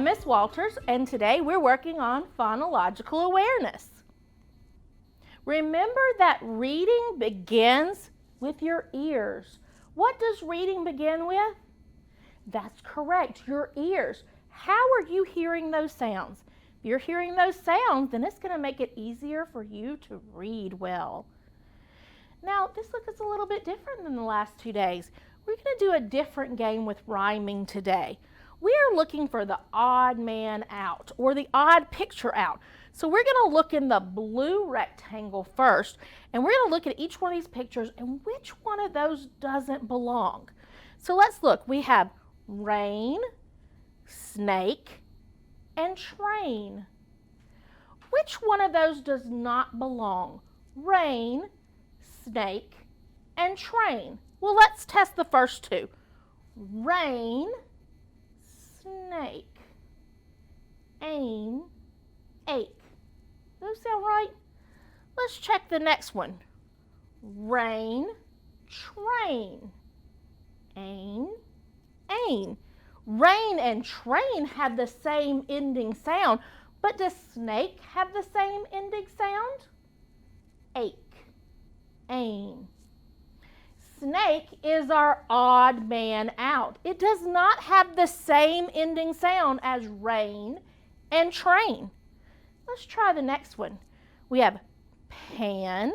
I'm Miss Walters, and today we're working on phonological awareness. Remember that reading begins with your ears. What does reading begin with? That's correct, your ears. How are you hearing those sounds? If you're hearing those sounds, then it's going to make it easier for you to read well. Now, this looks a little bit different than the last 2 days. We're going to do a different game with rhyming today. We are looking for the odd man out, or the odd picture out. So we're going to look in the blue rectangle first, and we're going to look at each one of these pictures and which one of those doesn't belong. So let's look. We have rain, snake, and train. Which one of those does not belong? Rain, snake, and train. Well, let's test the first two. Rain, snake, ain, ache. Those sound right? Let's check the next one. Rain, train, ain, ain. Rain and train have the same ending sound, but does snake have the same ending sound? Ache, ain. Snake is our odd man out. It does not have the same ending sound as rain and train. Let's try the next one. We have pan,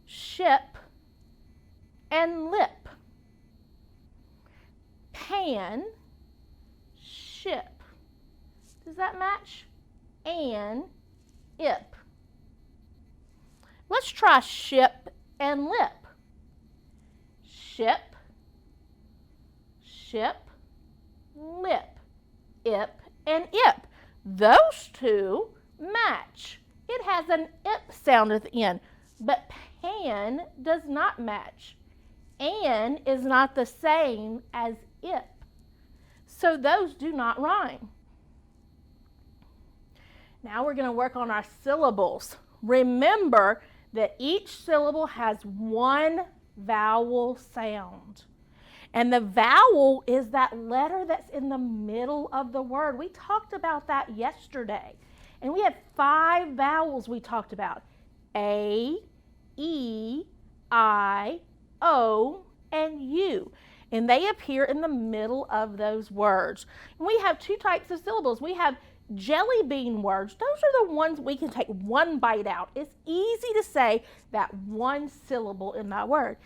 ship, and lip. Pan, ship. Does that match? And ip. Let's try ship and lip. Ship, ship, lip, ip, and ip. Those two match. It has an ip sound at the end, but pan does not match. An is not the same as ip. So those do not rhyme. Now we're going to work on our syllables. Remember that each syllable has one vowel sound. And the vowel is that letter that's in the middle of the word. We talked about that yesterday. And we had 5 vowels we talked about. A, E, I, O, and U. And they appear in the middle of those words. And we have 2 types of syllables. We have jelly bean words. Those are the ones we can take one bite out. It's easy to say that one syllable in that word.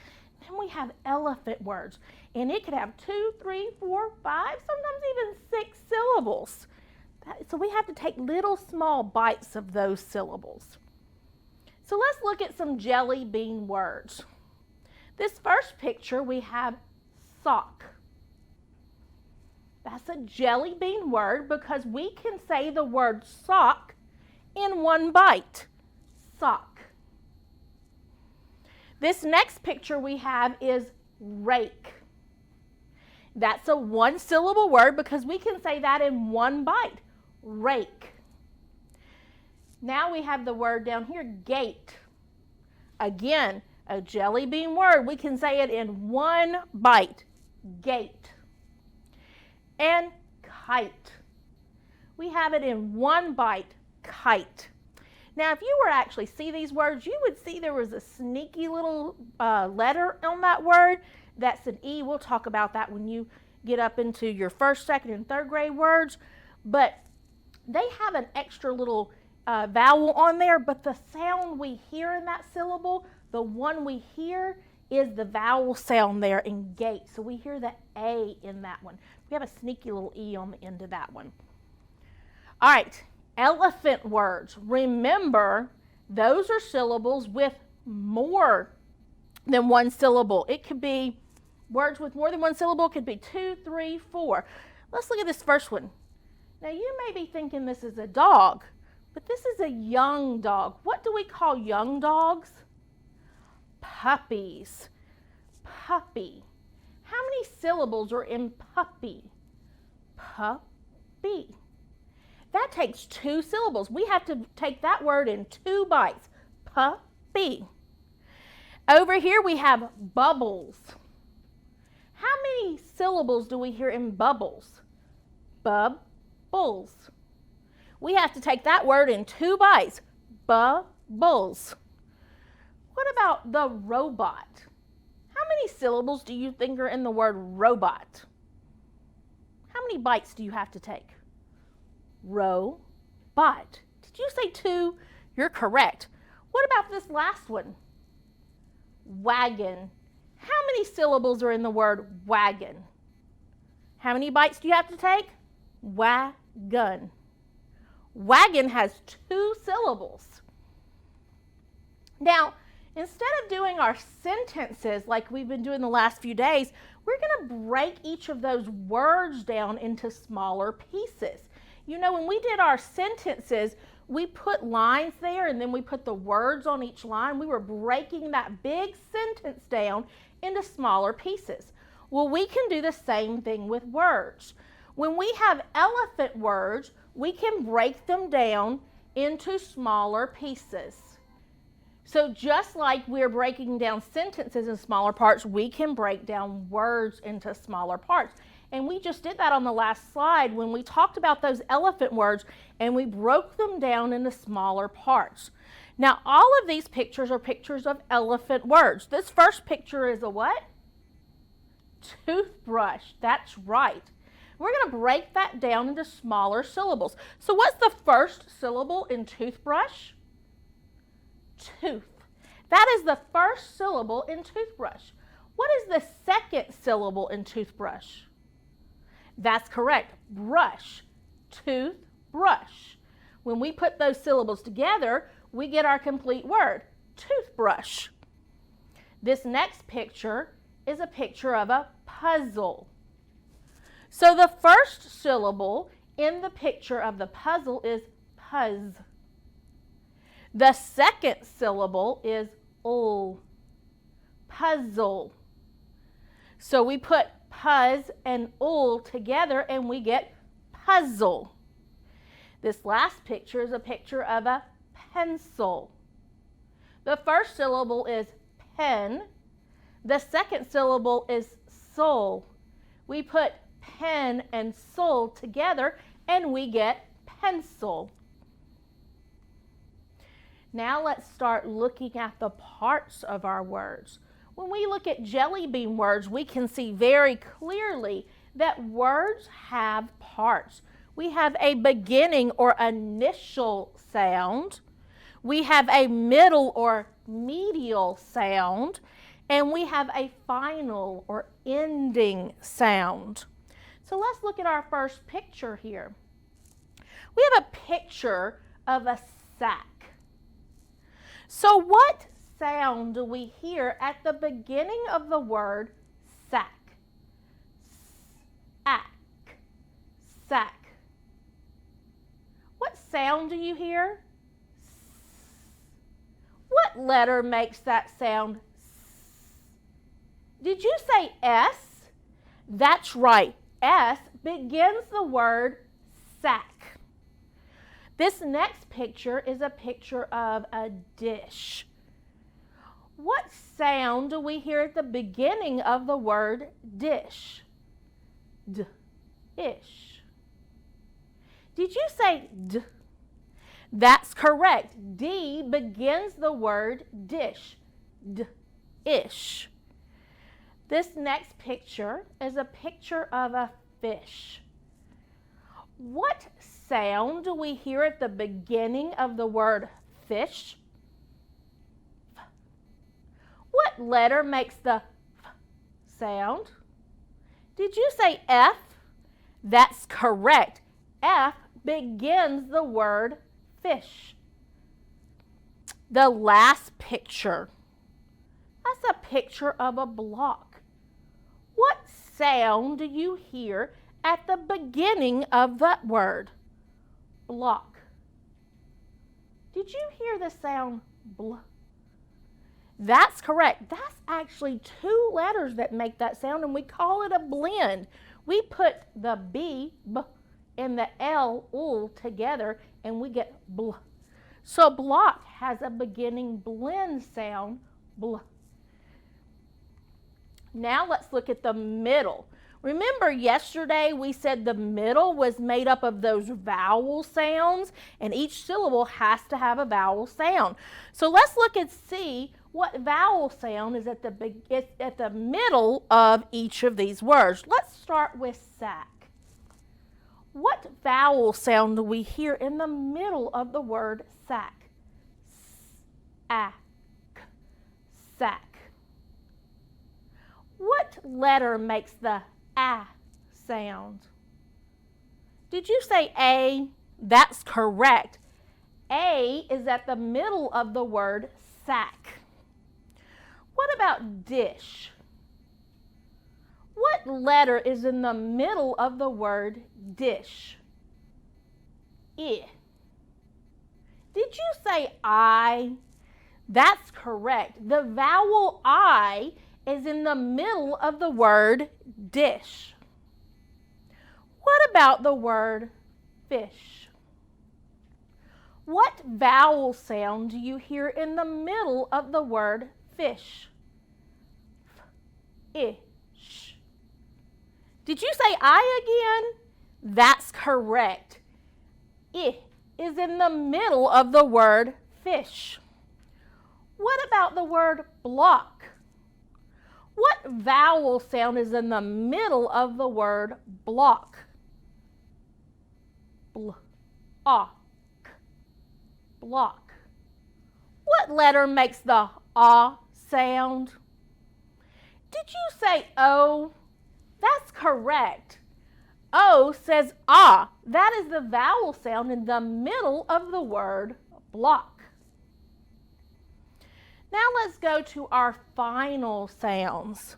Then we have elephant words, and it could have 2, 3, 4, 5, sometimes even 6 syllables. So we have to take little small bites of those syllables. So let's look at some jelly bean words. This first picture we have sock. That's a jelly bean word because we can say the word sock in one bite. Sock. This next picture we have is rake. That's a 1-syllable word because we can say that in one bite. Rake. Now we have the word down here, gate. Again, a jelly bean word. We can say it in one bite. Gate. And kite. We have it in one bite, kite. Now, if you were to actually see these words, you would see there was a sneaky little letter on that word. That's an E. We'll talk about that when you get up into your 1st, 2nd, and 3rd grade words. But they have an extra little vowel on there, but the sound we hear in that syllable, the one we hear, is the vowel sound there in gate. So we hear the A in that one. We have a sneaky little E on the end of that one. All right, elephant words. Remember, those are syllables with more than 1 syllable. It could be words with more than 1 syllable. It could be 2, 3, 4. Let's look at this first one. Now, you may be thinking this is a dog, but this is a young dog. What do we call young dogs? Puppies. Puppy. How many syllables are in puppy? Puppy. That takes 2 syllables. We have to take that word in 2 bites. Puppy. Over here we have bubbles. How many syllables do we hear in bubbles? bubbles. We have to take that word in 2 bites. Bubbles. What about the robot? How many syllables do you think are in the word robot? How many bites do you have to take? Robot. Did you say 2? You're correct. What about this last one? Wagon. How many syllables are in the word wagon? How many bites do you have to take? Wagon. Wagon has 2 syllables. Now, instead of doing our sentences like we've been doing the last few days, we're going to break each of those words down into smaller pieces. You know, when we did our sentences, we put lines there and then we put the words on each line. We were breaking that big sentence down into smaller pieces. Well, we can do the same thing with words. When we have elephant words, we can break them down into smaller pieces. So just like we're breaking down sentences in smaller parts, we can break down words into smaller parts. And we just did that on the last slide when we talked about those elephant words and we broke them down into smaller parts. Now, all of these pictures are pictures of elephant words. This first picture is a what? Toothbrush. That's right. We're going to break that down into smaller syllables. So what's the first syllable in toothbrush? Tooth. That is the first syllable in toothbrush. What is the second syllable in toothbrush? That's correct. Brush. Toothbrush. When we put those syllables together, we get our complete word, toothbrush. This next picture is a picture of a puzzle. So the first syllable in the picture of the puzzle is puzz. The second syllable is ul, puzzle. So we put puzz and ul together and we get puzzle. This last picture is a picture of a pencil. The first syllable is pen. The second syllable is soul. We put pen and soul together and we get pencil. Now let's start looking at the parts of our words. When we look at jelly bean words, we can see very clearly that words have parts. We have a beginning or initial sound. We have a middle or medial sound. And we have a final or ending sound. So let's look at our first picture here. We have a picture of a sack. So what sound do we hear at the beginning of the word sack? Sack. Sack. What sound do you hear? What letter makes that sound? Did you say S? That's right. S begins the word sack. This next picture is a picture of a dish. What sound do we hear at the beginning of the word dish? D-ish. Did you say D? That's correct. D begins the word dish. D-ish. This next picture is a picture of a fish. What sound do we hear at the beginning of the word fish? F. What letter makes the F sound? Did you say F? That's correct. F begins the word fish. The last picture. That's a picture of a block. What sound do you hear at the beginning of that word? Block. Did you hear the sound bl? That's correct. That's actually 2 letters that make that sound, and we call it a blend. We put the B, b, and the L, ul, together, and we get bl. So block has a beginning blend sound, bl. Now let's look at the middle. Remember yesterday we said the middle was made up of those vowel sounds, and each syllable has to have a vowel sound. So let's look and see what vowel sound is at the middle of each of these words. Let's start with sack. What vowel sound do we hear in the middle of the word sack? S-A-C, sack. What letter makes the A sound? Did you say A? That's correct. A is at the middle of the word sack. What about dish? What letter is in the middle of the word dish? I. Did you say I? That's correct. The vowel I is in the middle of the word dish. What about the word fish? What vowel sound do you hear in the middle of the word fish? F-I-sh. Did you say I again? That's correct. I is in the middle of the word fish. What about the word block? What vowel sound is in the middle of the word block? Block. Block. What letter makes the ah sound? Did you say O? That's correct. O says ah. That is the vowel sound in the middle of the word block. Now let's go to our final sounds.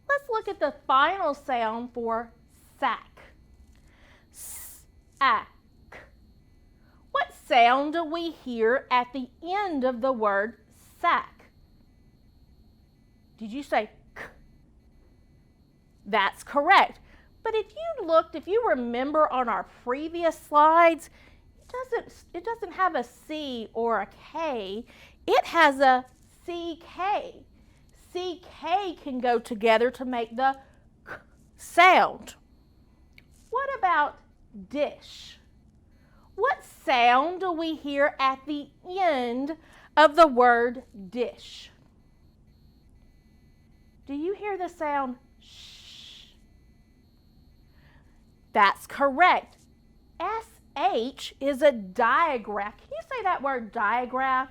Let's look at the final sound for sack. S-A-C. What sound do we hear at the end of the word sack? Did you say K? That's correct. But if you remember on our previous slides, it doesn't have a C or a K. It has a CK. CK can go together to make the K sound. What about dish? What sound do we hear at the end of the word dish? Do you hear the sound sh? That's correct. SH is a digraph. Can you say that word digraph?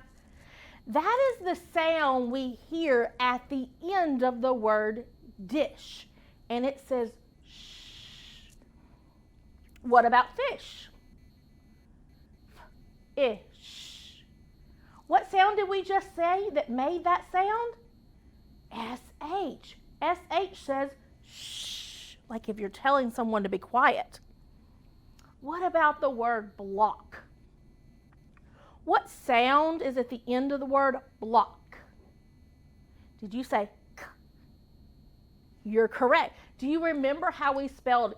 That is the sound we hear at the end of the word dish. And it says shh. What about fish? Ish. What sound did we just say that made that sound? SH. SH says shh, like if you're telling someone to be quiet. What about the word block? What sound is at the end of the word block? Did you say K? You're correct. Do you remember how we spelled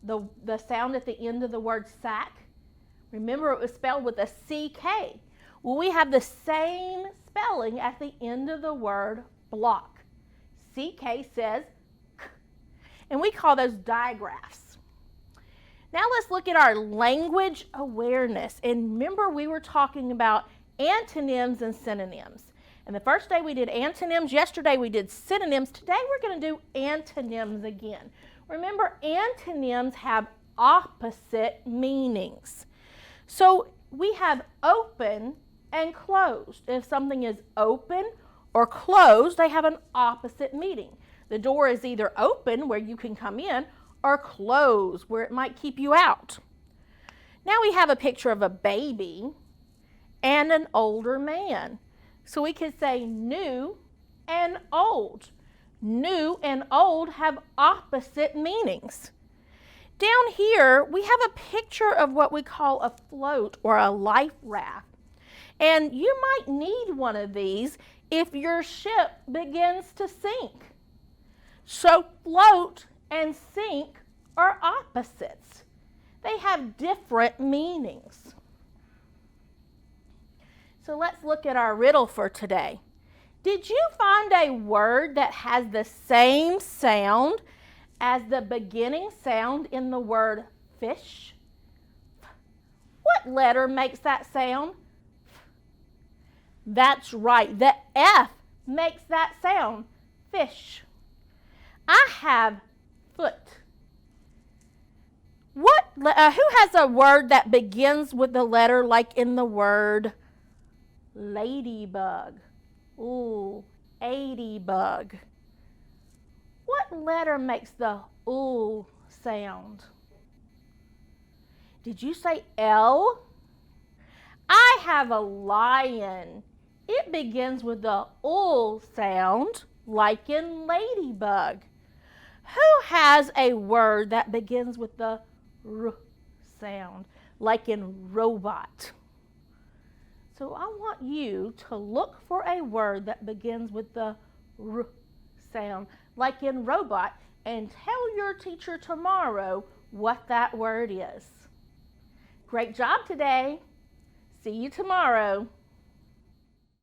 the sound at the end of the word sack? Remember it was spelled with a CK. Well, we have the same spelling at the end of the word block. CK says K. And we call those digraphs. Now let's look at our language awareness. And remember we were talking about antonyms and synonyms. And the first day we did antonyms, yesterday we did synonyms. Today we're going to do antonyms again. Remember, antonyms have opposite meanings. So we have open and closed. If something is open or closed, they have an opposite meaning. The door is either open, where you can come in, or closed, where it might keep you out. Now we have a picture of a baby and an older man. So we could say new and old. New and old have opposite meanings. Down here, we have a picture of what we call a float or a life raft. And you might need one of these if your ship begins to sink. So float and sink are opposites. They have different meanings. So let's look at our riddle for today. Did you find a word that has the same sound as the beginning sound in the word fish? What letter makes that sound? That's right, the F makes that sound, fish. I have foot. Who has a word that begins with the letter like in the word ladybug? Ooh, 80 bug. What letter makes the ooh sound? Did you say L? I have a lion. It begins with the ooh sound, like in ladybug. Who has a word that begins with the r sound, like in robot? So I want you to look for a word that begins with the r sound, like in robot, and tell your teacher tomorrow what that word is. Great job today. See you tomorrow.